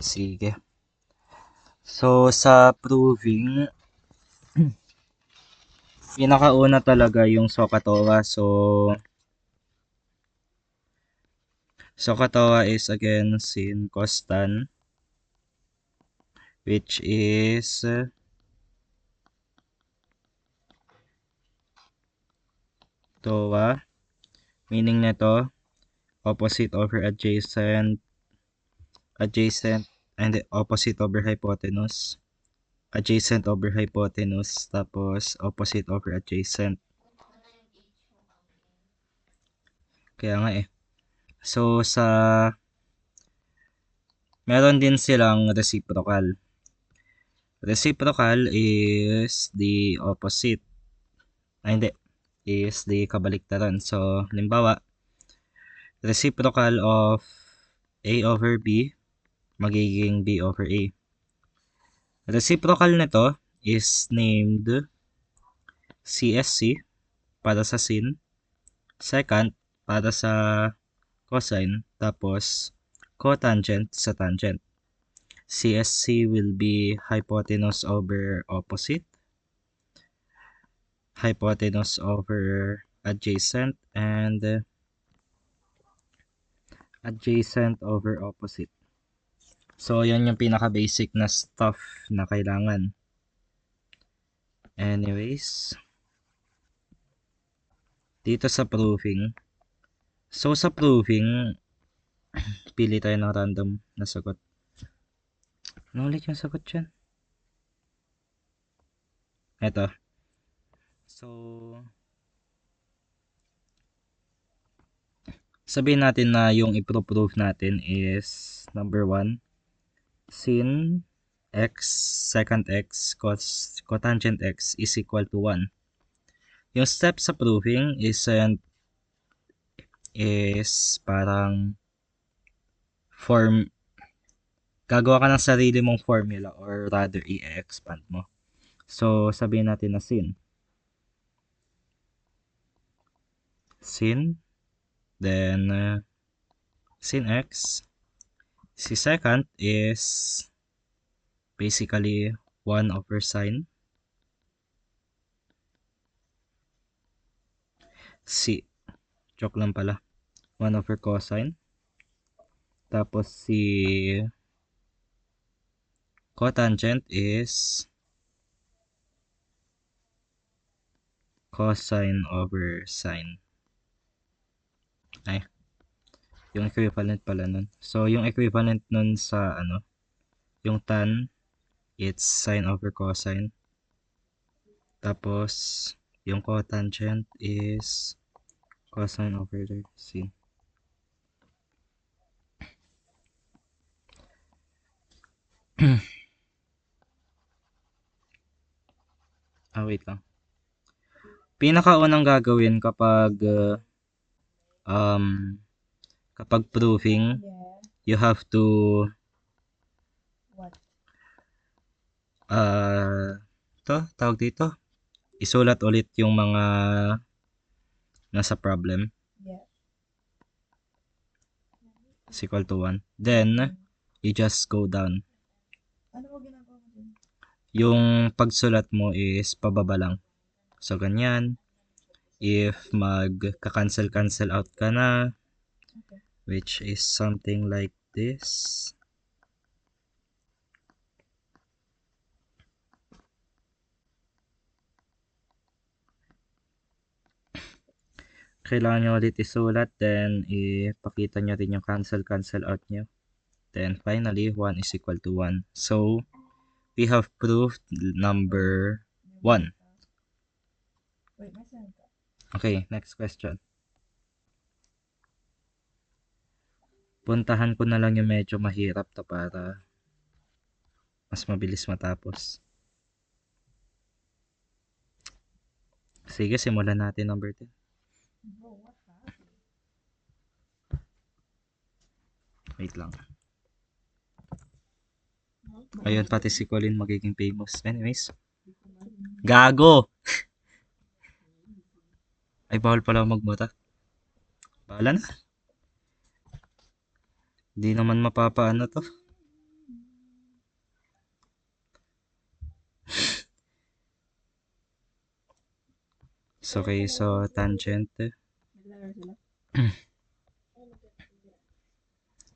Sige. So, sa proving, pinakauna talaga yung SOHCAHTOA. SOHCAHTOA is again sin cos tan, which is TOA. Meaning nito, opposite over adjacent, and opposite over hypotenuse. Adjacent over hypotenuse, tapos opposite over adjacent. Kaya nga eh. So, meron din silang reciprocal. Reciprocal is the opposite. Hindi. Is the kabaliktaran. So, halimbawa, reciprocal of A over B magiging B over A. Reciprocal nito is named CSC para sa sin. Second, para sa cosine. Tapos, cotangent sa tangent. CSC will be hypotenuse over opposite, hypotenuse over adjacent, and adjacent over opposite. So, yan yung pinaka-basic na stuff na kailangan. Anyways, dito sa proving. So, sa proving, pili tayo ng random na sagot. Ano ulit yung sagot dyan? Eto. So, sabihin natin na yung i-prove natin is number 1, sin x secant x cotangent x is equal to 1. Yung step sa proving is parang gagawa ka ng sarili mong formula or rather i-expand mo. So, sabihin natin na sin, then sin x, si secant is basically 1 over sine, joke lang pala, 1 over cosine, tapos si cotangent is cosine over sine. Ay, yung equivalent pala nun. So, yung equivalent nun sa yung tan, it's sine over cosine. Tapos, yung cotangent is cosine over sin. Wait lang. Pinakaunang gagawin kapag proving, you have to tawag dito, isulat ulit yung mga nasa problem. Is equal to 1. Then, you just go down. Yung pagsulat mo is pababa lang. So, ganyan. If magka-cancel out ka na, which is something like this. Kailangan nyo ulit isulat, then ipakita nyo rin yung cancel out nyo. Then, finally, 1 is equal to 1. So, we have proved number 1. Okay, next question. Puntahan ko na lang yung medyo mahirap to para mas mabilis matapos. Sige, simulan natin number 10. Wait lang. Ayun, pati si Colin magiging famous. Anyways. Gago! Ay, bawal pala magmata. Bahala na. Di naman mapapaano to. So, okay, so tangent.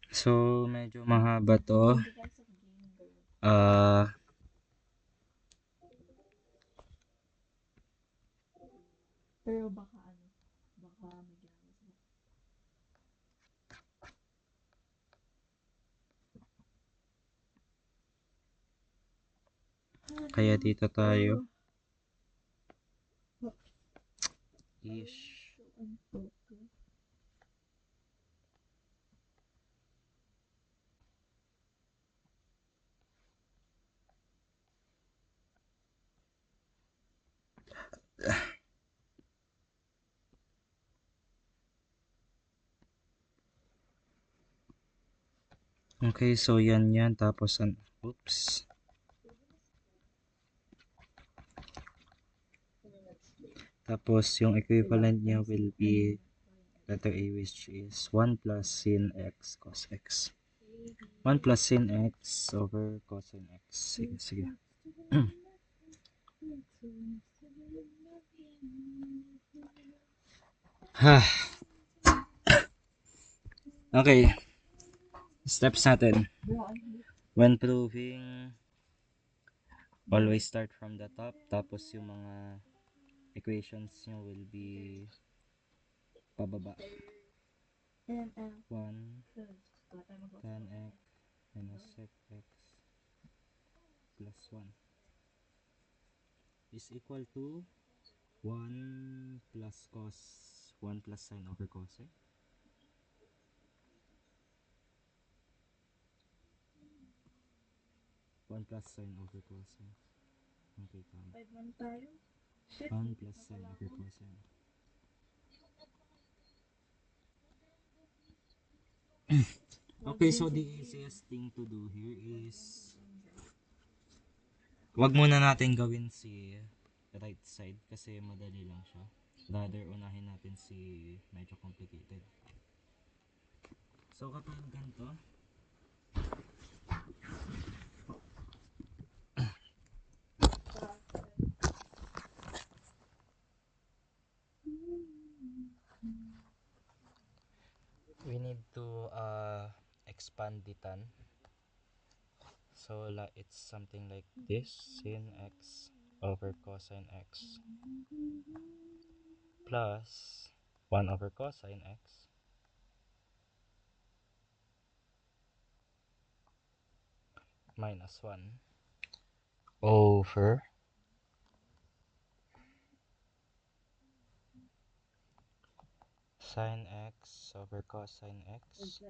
So, medyo mahaba to. Ah, Pero baka baka may ginagawa sila. kaya dito tayo. Ish. Okay, so yan. Tapos, oops. Tapos, yung equivalent niya will be letter A, which is 1 plus sin x cos x. 1 plus sin x over cosine x. Sige. Ha. Okay. Steps natin. When proving, always start from the top. Tapos yung mga equations nyo will be pababa. 1 tan x minus sec x plus 1 is equal to 1 plus cos 1 plus sine over cosine. 1 plus sine over cosine. Okay, tama. 1 plus sine over cosine. Okay, so the easiest thing to do here is wag muna natin gawin si right side kasi madali lang siya. Rather, unahin natin si medyo complicated. So, kapag ganito, we need to expand the tan. So, it's something like this, sin x over cosine x plus 1 over cosine x minus 1 over sin x over cosine x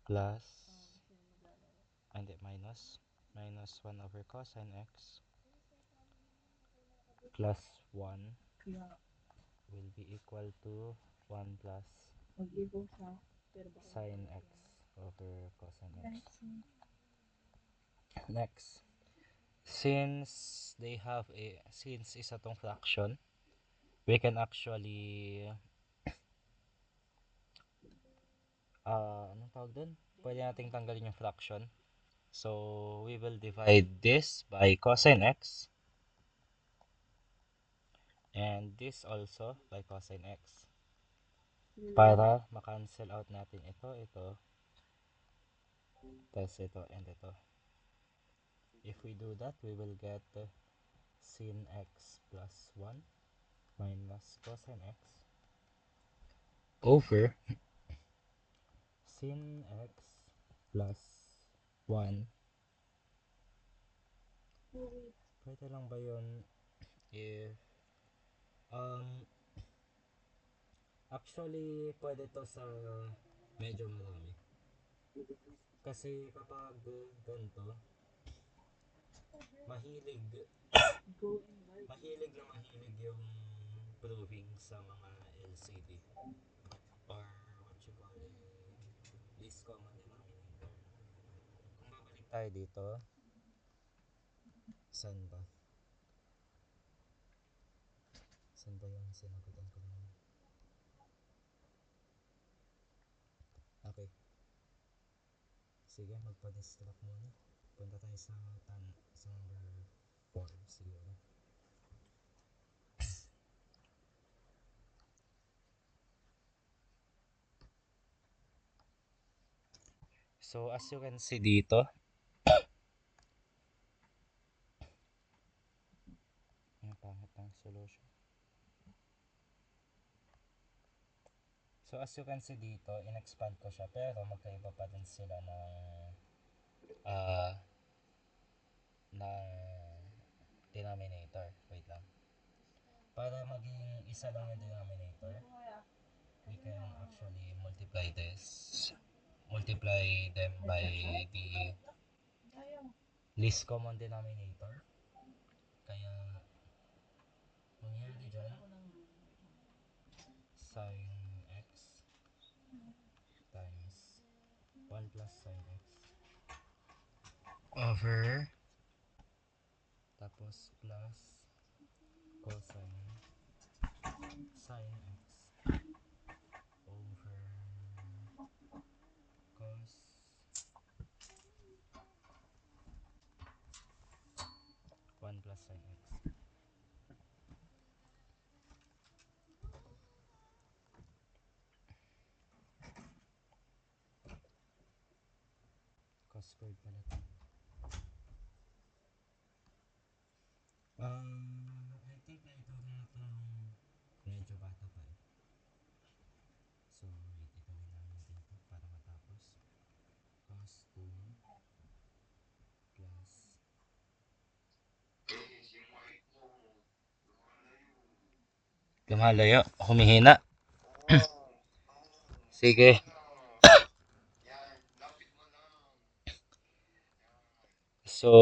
plus minus 1 over cosine x plus 1 will be equal to 1 plus sin x over cosine x. Next, since isa tong fraction, we can actually anong tawag dun? Pwede nating tanggalin yung fraction. So, we will divide this by cosine x and this also by cosine x para ma-cancel out natin ito, plus ito, and ito. If we do that, we will get sin x plus 1 minus cosine x over sin x plus 1. Pwede lang ba yun if actually pwede to sa medyo marami kasi kapag ganito mahilig yung proving sa mga LCD or what you call least common denominator. Kung babalik tayo dito, saan ba yung sinagutan ko naman? Okay, sige, magpa-distract muna. Punta tayo sa number 4 siguro. So as you can see dito, ang pangit ng solution. So as you can see dito, in-expand ko siya pero magkaiba pa din sila ah ng denominator. Wait lang. Para maging isa lang yung denominator, we can actually multiply them by the least common denominator. Kaya mangyari dyan, sin x times 1 plus sin x over tapos plus cosine sin x over cos 1 plus sin x. Cos squared pala ito. I think naituro na ito medyo bata pa eh. So, wait, itawin namin dito para matapos. Cos 2 plus lumalayo, humihina. Sige. So,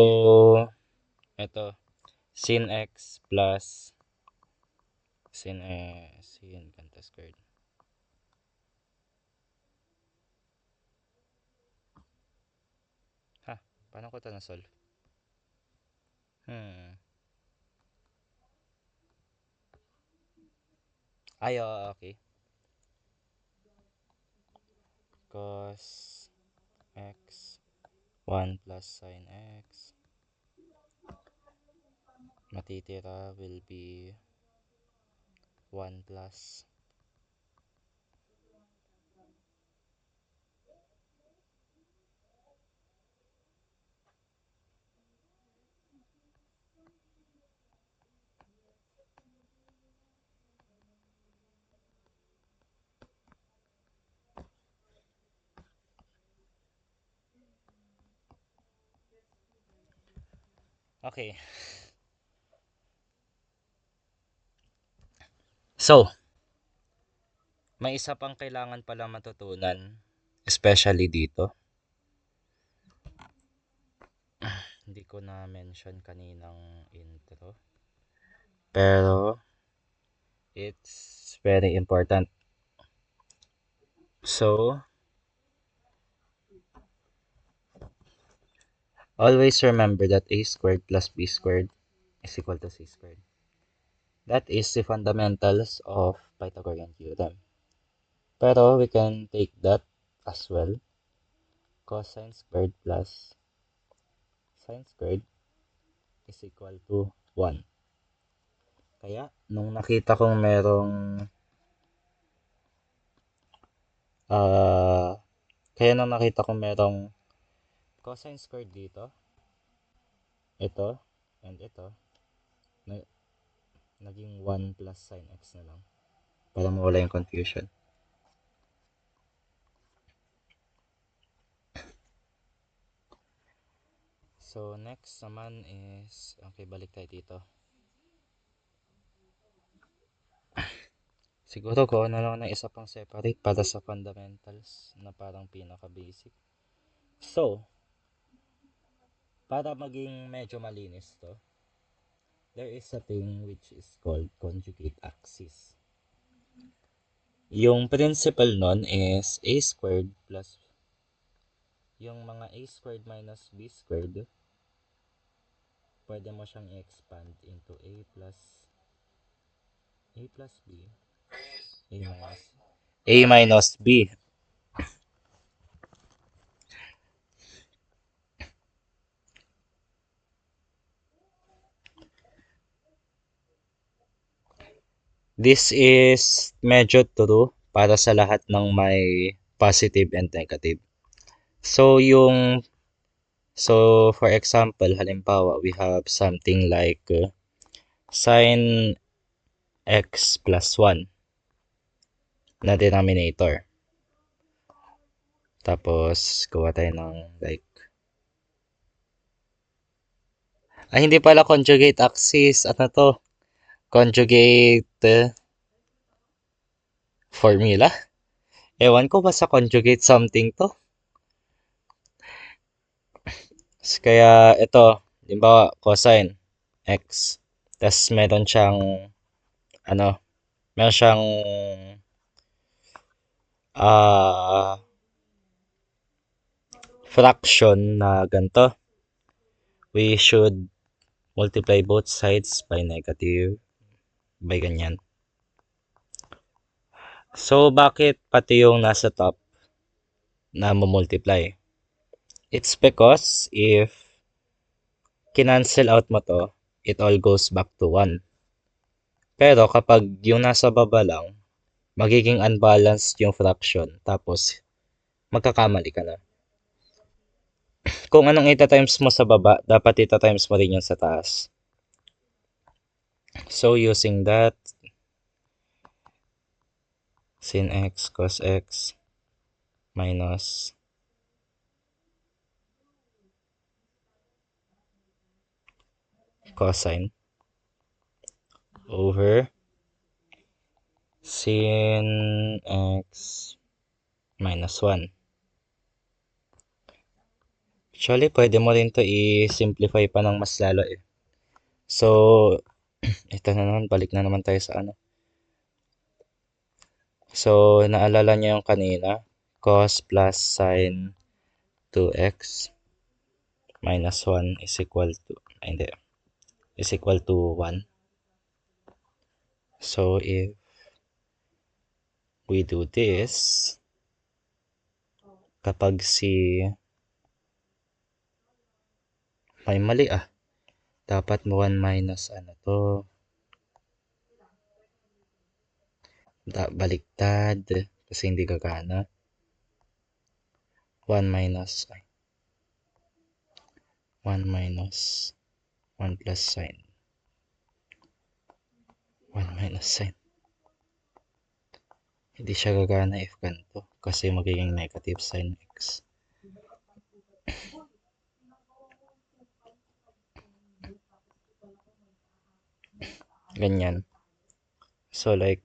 ito, sin x plus sin ganito squared. Ha, paano ko ito na-solve? Ay, oo, okay. Cos x 1 plus sin x matitira will be 1 plus okay. So, may isa pang kailangan pala matutunan, especially dito. Hindi ko na mention kaninang intro. Pero, it's very important. So, always remember that a squared plus b squared is equal to c squared. That is the fundamentals of Pythagorean theorem. Pero we can take that as well. Cosine squared plus sine squared is equal to 1. Kaya, nung nakita kong merong cosine squared dito, ito, and ito, naging 1 plus sine x na lang. Para mawala yung confusion. So, next naman is, okay, balik tayo dito. Siguro ko na lang ng isa pang separate para sa fundamentals na parang pinaka-basic. So, para maging medyo malinis to, there is a thing which is called conjugate axis. Yung principle nun is a squared plus yung mga a squared minus b squared, pwede mo siyang i-expand into a plus b, a minus b. This is medyo true para sa lahat ng may positive and negative. So for example, halimbawa, we have something like sin x plus 1 na denominator. Tapos, gawa tayo ng like, hindi pala conjugate axis. Ano to? Conjugate formula? Ewan ko, basta conjugate something to. Kaya ito, halimbawa, cosine x. Tapos ano, meron siyang fraction na ganito. We should multiply both sides by negative, by ganyan. So, bakit pati yung nasa top na multiply? It's because if kinancel out mo to, it all goes back to 1. Pero kapag yung nasa baba lang, magiging unbalanced yung fraction. Tapos, magkakamali ka na. Kung anong ita-times mo sa baba, dapat ita-times mo rin yung sa taas. So, using that, sin x cos x minus cosine over sin x minus 1. Actually, pwede mo rin to i-simplify pa ng mas lalo eh. So, ito na naman, balik na naman tayo sa ano. So, naalala niyo yung kanina, cos plus sin 2x minus 1 is equal to, is equal to 1. So, if we do this, kapag may mali dapat 1 minus ano to, baliktad, kasi hindi gagana. 1 minus 1 plus sin. 1 minus sin. Hindi siya gagana if ganito kasi magiging negative sin x. Ganyan. So like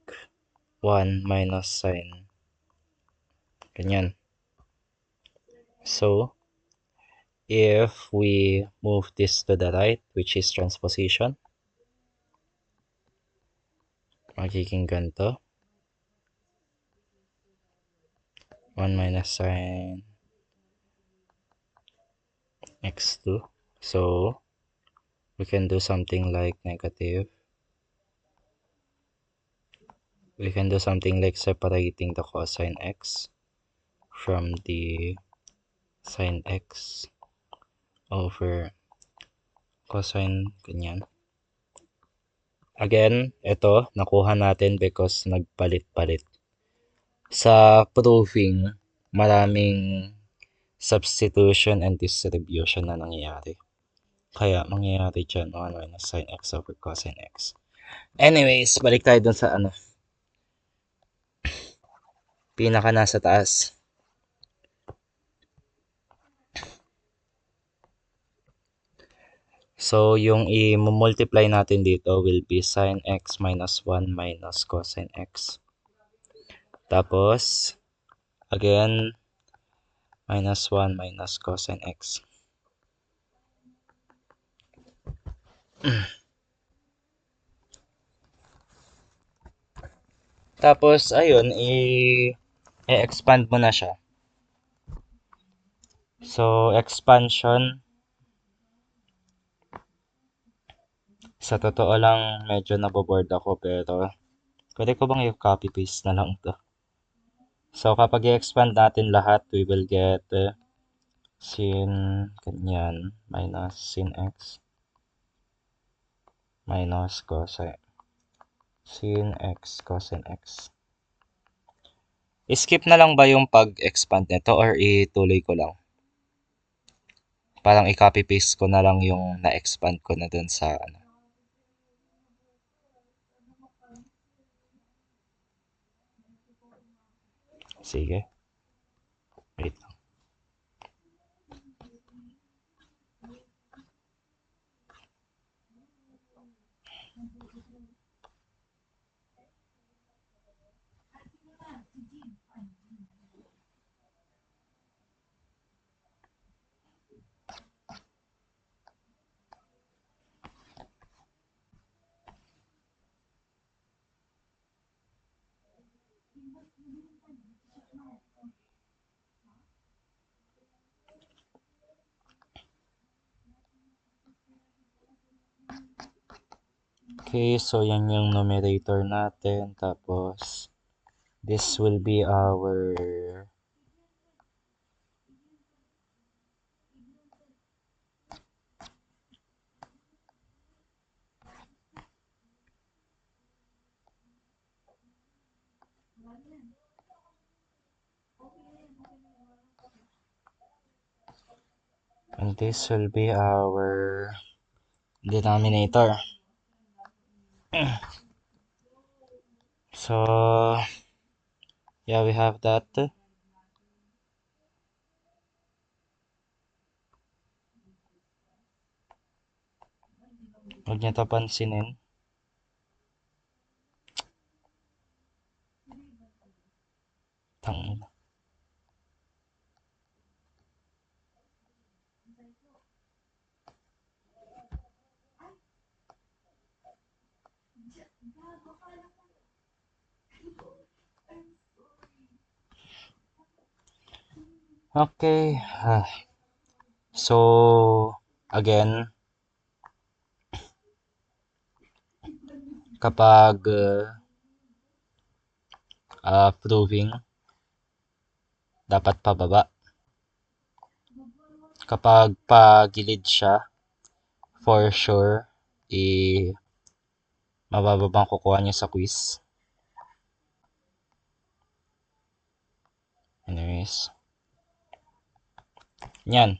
1 minus sin. Ganyan. So if we move this to the right, which is transposition, magiging ganito. 1 minus sin x2. So we can do something like negative. We can do something like separating the cosine x from the sin x over cosine ganyan. Again, ito nakuha natin because nagpalit-palit. Sa proving, maraming substitution and distribution na nangyayari. Kaya mangyayari dyan 1 minus sin x over cosine x. Anyways, balik tayo dun sa ano. Pinaka nasa taas. So, yung i-multiply natin dito will be sin x minus 1 minus cosine x. Tapos, again, minus 1 minus cosine x. Tapos, ayun, i-expand mo na siya. So, expansion. Sa totoo lang, medyo naboboard ako pero pwede ko bang i-copy paste na lang ito? So, kapag i-expand natin lahat, we will get sin ganyan minus sin x minus cosine sin x cosine x. I-skip na lang ba yung pag-expand nito or ituloy ko lang? parang i-copy paste ko na lang yung na-expand ko na dun sa ano. Sige. Wait lang. Okay, so yan yung numerator natin. Tapos, this will be our and this will be our denominator. So, yeah, we have that. Huwag niyo to pansinin. Tangina. Okay. So, again, kapag proving, dapat pababa. Kapag pagilid siya, for sure, mabababang kukuha niya sa quiz. Anyways. Yan.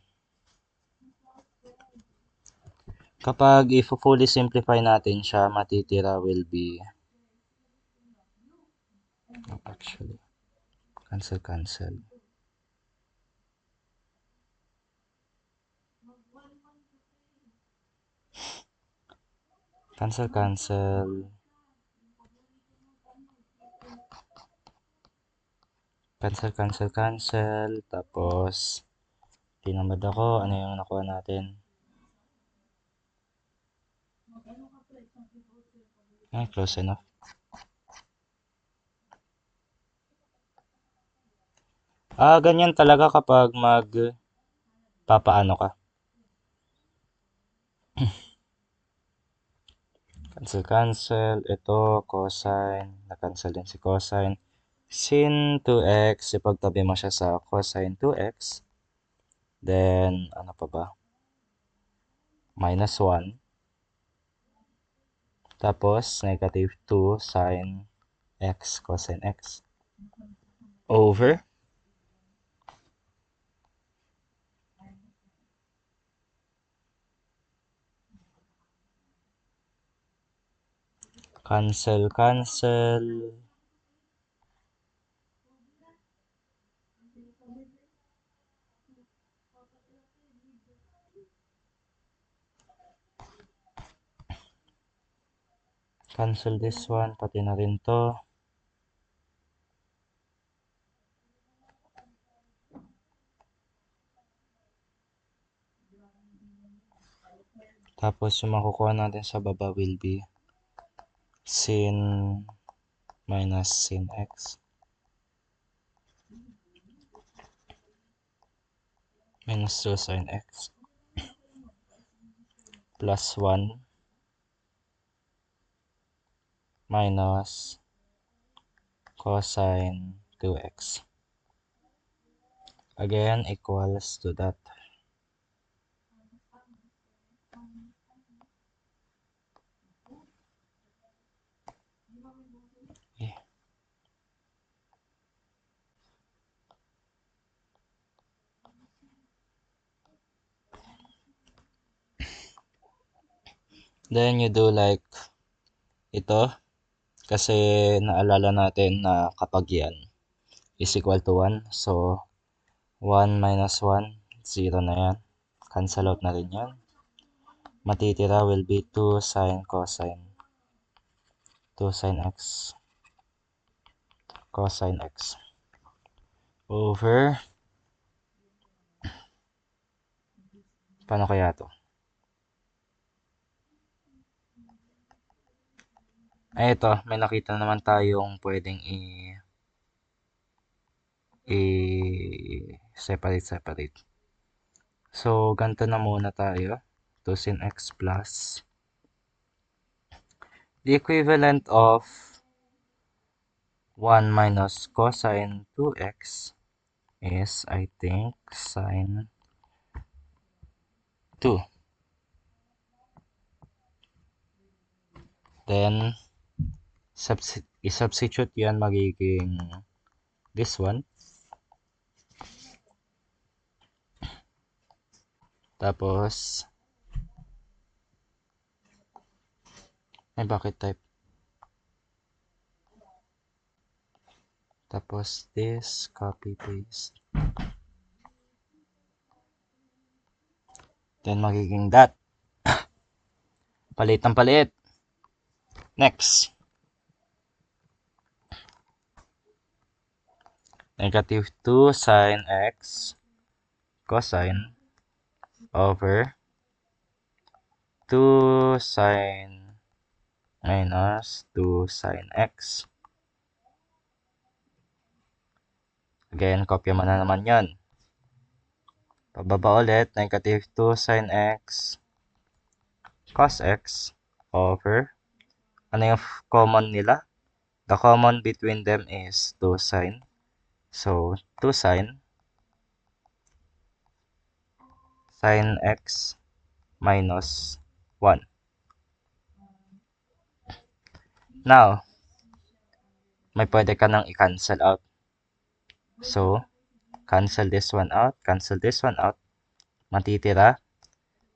Kapag if-fully simplify natin siya, matitira will be actually cancel. Cancel. Tapos, tinamad ako. Ano yung nakuha natin? Close enough. Ganyan talaga kapag papaano ka. Cancel. Ito, cosine. Na-cancel din si cosine. Sin 2x. Ipagtabi mo siya sa cosine 2x. Then, ano pa ba? -1. Tapos, -2 sin x cosine x. Over. Cancel. Cancel this one, pati na rin to. Tapos yung makukuha natin sa baba will be sin minus sin x minus 2 sin x plus 1 minus cosine 2x. Again, equals to that. Okay. Then you do like ito. Kasi naalala natin na kapag yan is equal to 1. So, 1 minus 1, 0 na yan. Cancel out na rin yan. Matitira will be 2 sine cosine. 2 sine x. Cosine x. Over. Paano kaya to? Ay, ito. May nakita naman tayong pwedeng separate. So, ganito na muna tayo. 2 sin x plus the equivalent of 1 minus cosine 2x is, I think, sine 2. Then, i-substitute yan magiging this one. Tapos, ay bakit type? Tapos this, copy, paste. Then magiging that. Palit ng palit. Next. Negative 2 sine x cosine over 2 sine minus 2 sine x. Again, kopya mo na naman yan. Pababa ulit, negative 2 sine x cos x over, ano yung common nila? The common between them is 2 sine. So, 2 sine x minus 1. Now, may pwede ka nang i-cancel out. So, cancel this one out, cancel this one out. Matitira,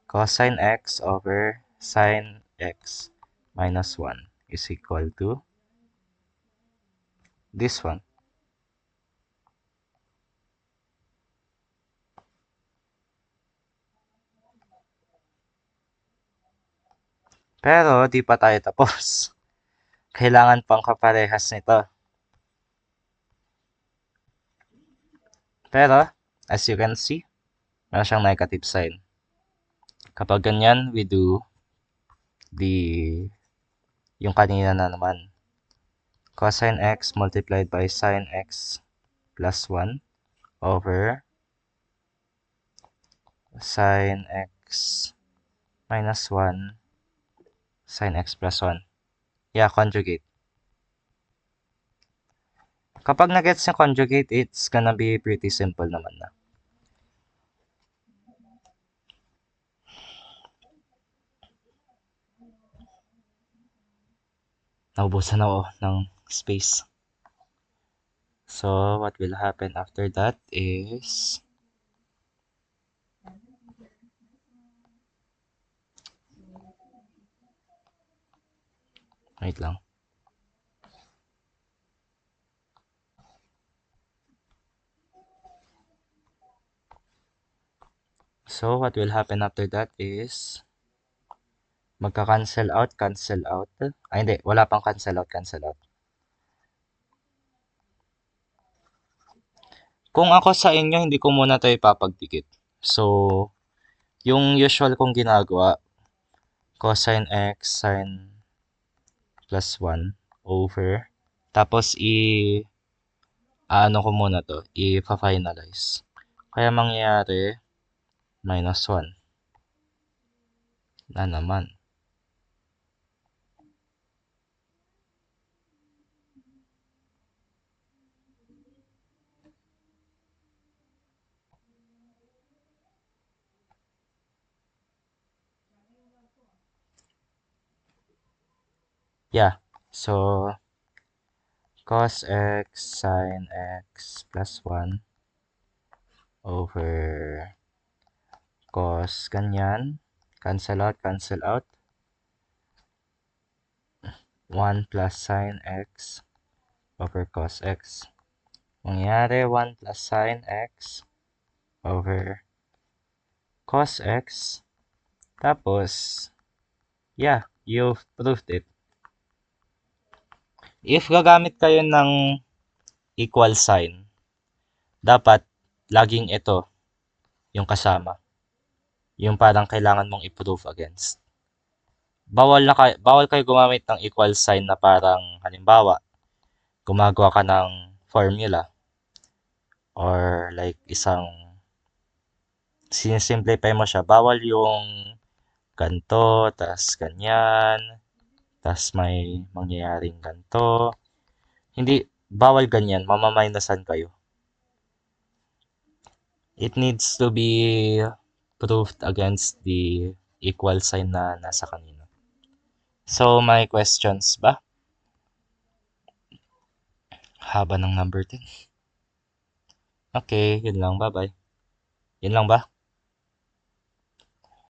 cosine x over sine x minus 1 is equal to this one. Pero, di pa tayo tapos. Kailangan pang kaparehas nito. Pero, as you can see, meron siyang negative sign. Kapag ganyan, we do yung kanina na naman. Cosine x multiplied by sine x plus 1 over sine x minus 1 sine x plus 1. Yeah, conjugate. Kapag nagets yung conjugate, it's gonna be pretty simple naman na. Naubusan ako ng space. So, what will happen after that is wait lang. So, what will happen after that is magka-cancel out, cancel out. Ay, hindi. Wala pang cancel out, cancel out. Kung ako sa inyo, hindi ko muna tayo ipapagdikit. So, yung usual kong ginagawa, cosine x sine plus 1 over. Tapos, ano ko muna to, i-finalize. Kaya mangyayari, minus 1. Na naman. Yeah. So, cos x sine x plus 1 over cos ganyan. Cancel out, cancel out. 1 plus sine x over cos x. Mangyayari 1 plus sine x over cos x. Tapos, yeah, you've proved it. If gagamit kayo ng equal sign, dapat laging ito yung kasama. Yung parang kailangan mong i-prove against. Bawal kayo gumamit ng equal sign na parang halimbawa, gumagawa ka ng formula or like isang sinisimplify mo siya. Bawal yung ganto, tas ganyan, tas may mangyayaring ganto. Hindi, bawal ganyan. Mamaminosan kayo. It needs to be proved against the equal sign na nasa kanina. So, may questions ba? Haba ng number 10. Okay, yun lang. Bye-bye. Yun lang ba?